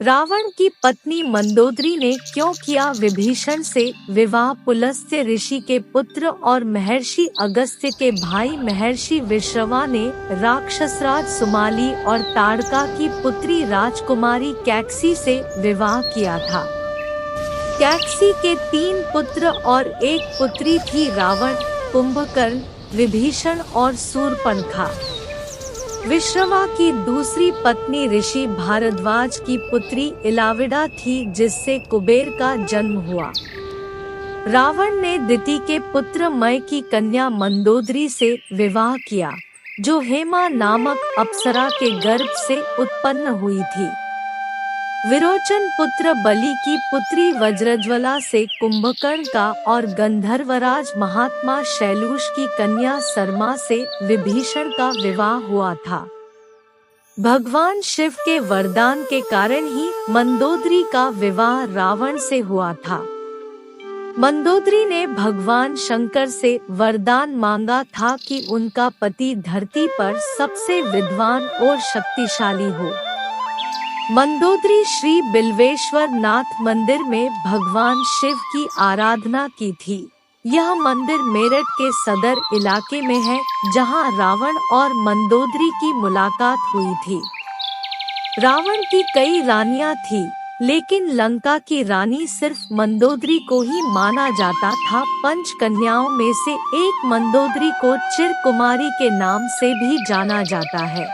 रावण की पत्नी मंदोदरी ने क्यों किया विभीषण से विवाह? पुलस्त्य ऋषि के पुत्र और महर्षि अगस्त्य के भाई महर्षि विश्रवा ने राक्षसराज सुमाली और ताड़का की पुत्री राजकुमारी कैकसी से विवाह किया था। कैकसी के 3 पुत्र और 1 पुत्री थी, रावण, कुंभकर्ण, विभीषण और शूर्पणखा। विश्रवा की दूसरी पत्नी ऋषि भारद्वाज की पुत्री इलाविडा थी, जिससे कुबेर का जन्म हुआ। रावण ने दिति के पुत्र मय की कन्या मंदोदरी से विवाह किया, जो हेमा नामक अप्सरा के गर्भ से उत्पन्न हुई थी। विरोचन पुत्र बलि की पुत्री वज्रज्वला से कुंभकर्ण का और गंधर्वराज महात्मा शैलूष की कन्या सरमा से विभीषण का विवाह हुआ था। भगवान शिव के वरदान के कारण ही मंदोदरी का विवाह रावण से हुआ था। मंदोदरी ने भगवान शंकर से वरदान मांगा था कि उनका पति धरती पर सबसे विद्वान और शक्तिशाली हो। मंदोदरी श्री बिल्वेश्वर नाथ मंदिर में भगवान शिव की आराधना की थी। यह मंदिर मेरठ के सदर इलाके में है, जहां रावण और मंदोदरी की मुलाकात हुई थी। रावण की कई रानियां थीं, लेकिन लंका की रानी सिर्फ मंदोदरी को ही माना जाता था। 5 कन्याओं में से एक मंदोदरी को चिरकुमारी के नाम से भी जाना जाता है।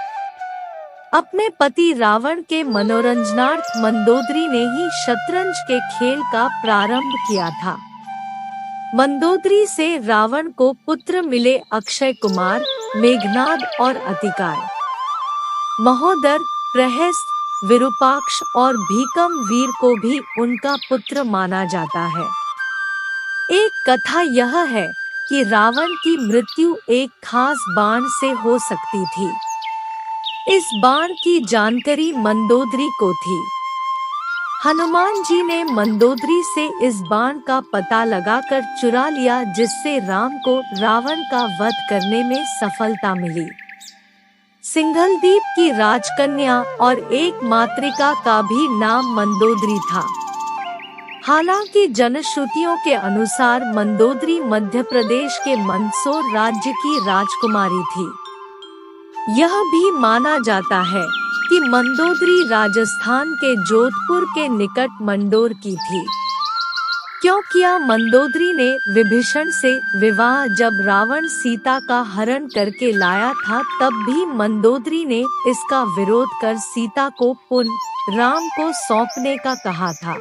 अपने पति रावण के मनोरंजनार्थ मंदोदरी ने ही शतरंज के खेल का प्रारंभ किया था। मंदोदरी से रावण को पुत्र मिले अक्षय कुमार, मेघनाद और अतिकार। महोदर, प्रहस्त, विरूपाक्ष और भीकम वीर को भी उनका पुत्र माना जाता है। एक कथा यह है कि रावण की मृत्यु एक खास बाण से हो सकती थी। इस बाण की जानकारी मंदोदरी को थी। हनुमान जी ने मंदोदरी से इस बाण का पता लगाकर चुरा लिया, जिससे राम को रावण का वध करने में सफलता मिली। सिंघलदीप की राजकन्या और एक मातृका का भी नाम मंदोदरी था। हालांकि जनश्रुतियों के अनुसार मंदोदरी मध्य प्रदेश के मंदसौर राज्य की राजकुमारी थी। यह भी माना जाता है कि मंदोदरी राजस्थान के जोधपुर के निकट मंडोर की थी। क्यों किया मंदोदरी ने विभीषण से विवाह? जब रावण सीता का हरण करके लाया था, तब भी मंदोदरी ने इसका विरोध कर सीता को पुनः राम को सौंपने का कहा था।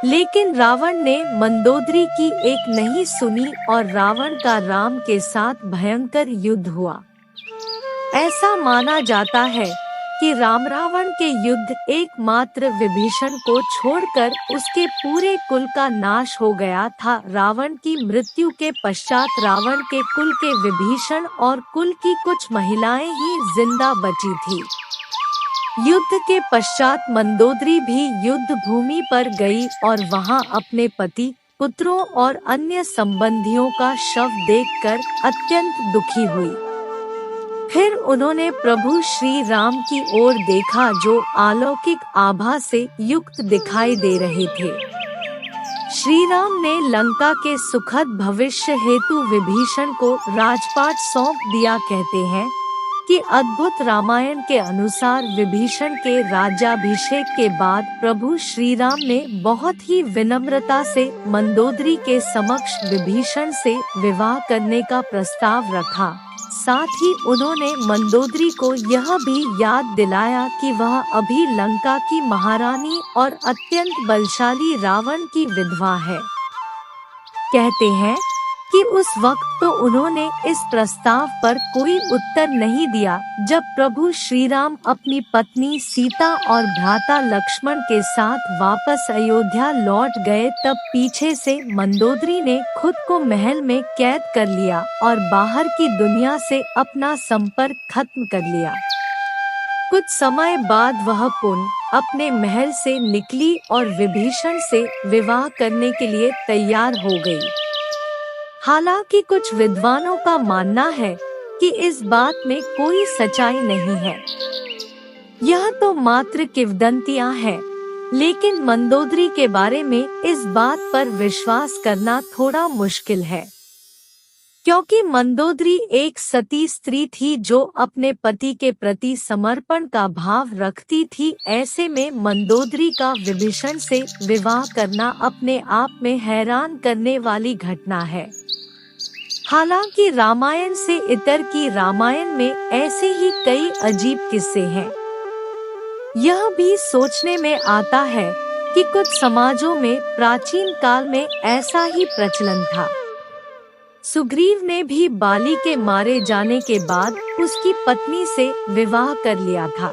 लेकिन रावण ने मंदोदरी की एक नहीं सुनी और रावण का राम के साथ भयंकर युद्ध हुआ। ऐसा माना जाता है कि राम रावण के युद्ध एकमात्र विभीषण को छोड़कर उसके पूरे कुल का नाश हो गया था। रावण की मृत्यु के पश्चात रावण के कुल के विभीषण और कुल की कुछ महिलाएं ही जिंदा बची थी। युद्ध के पश्चात मंदोदरी भी युद्ध भूमि पर गई और वहां अपने पति, पुत्रों और अन्य संबंधियों का शव देखकर अत्यंत दुखी हुई। फिर उन्होंने प्रभु श्री राम की ओर देखा, जो अलौकिक आभा से युक्त दिखाई दे रहे थे। श्री राम ने लंका के सुखद भविष्य हेतु विभीषण को राजपाट सौंप दिया। कहते हैं कि अद्भुत रामायण के अनुसार विभीषण के राज्याभिषेक के बाद प्रभु श्री राम ने बहुत ही विनम्रता से मंदोदरी के समक्ष विभीषण से विवाह करने का प्रस्ताव रखा। साथ ही उन्होंने मंदोदरी को यह भी याद दिलाया कि वह अभी लंका की महारानी और अत्यंत बलशाली रावण की विधवा है। कहते हैं कि उस वक्त तो उन्होंने इस प्रस्ताव पर कोई उत्तर नहीं दिया। जब प्रभु श्री राम अपनी पत्नी सीता और भ्राता लक्ष्मण के साथ वापस अयोध्या लौट गए, तब पीछे से मंदोदरी ने खुद को महल में कैद कर लिया और बाहर की दुनिया से अपना संपर्क खत्म कर लिया। कुछ समय बाद वह पुनः अपने महल से निकली और विभीषण से विवाह करने के लिए तैयार हो गई। हालांकि कुछ विद्वानों का मानना है कि इस बात में कोई सच्चाई नहीं है। यह तो मात्र किंवदंतियां हैं, लेकिन मंदोदरी के बारे में इस बात पर विश्वास करना थोड़ा मुश्किल है, क्योंकि मंदोदरी एक सती स्त्री थी जो अपने पति के प्रति समर्पण का भाव रखती थी। ऐसे में मंदोदरी का विभीषण से विवाह करना अपने आप में हैरान करने वाली घटना है। हालांकि रामायण से इतर की रामायण में ऐसे ही कई अजीब किस्से हैं। यह भी सोचने में आता है कि कुछ समाजों में प्राचीन काल में ऐसा ही प्रचलन था। सुग्रीव ने भी बाली के मारे जाने के बाद उसकी पत्नी से विवाह कर लिया था।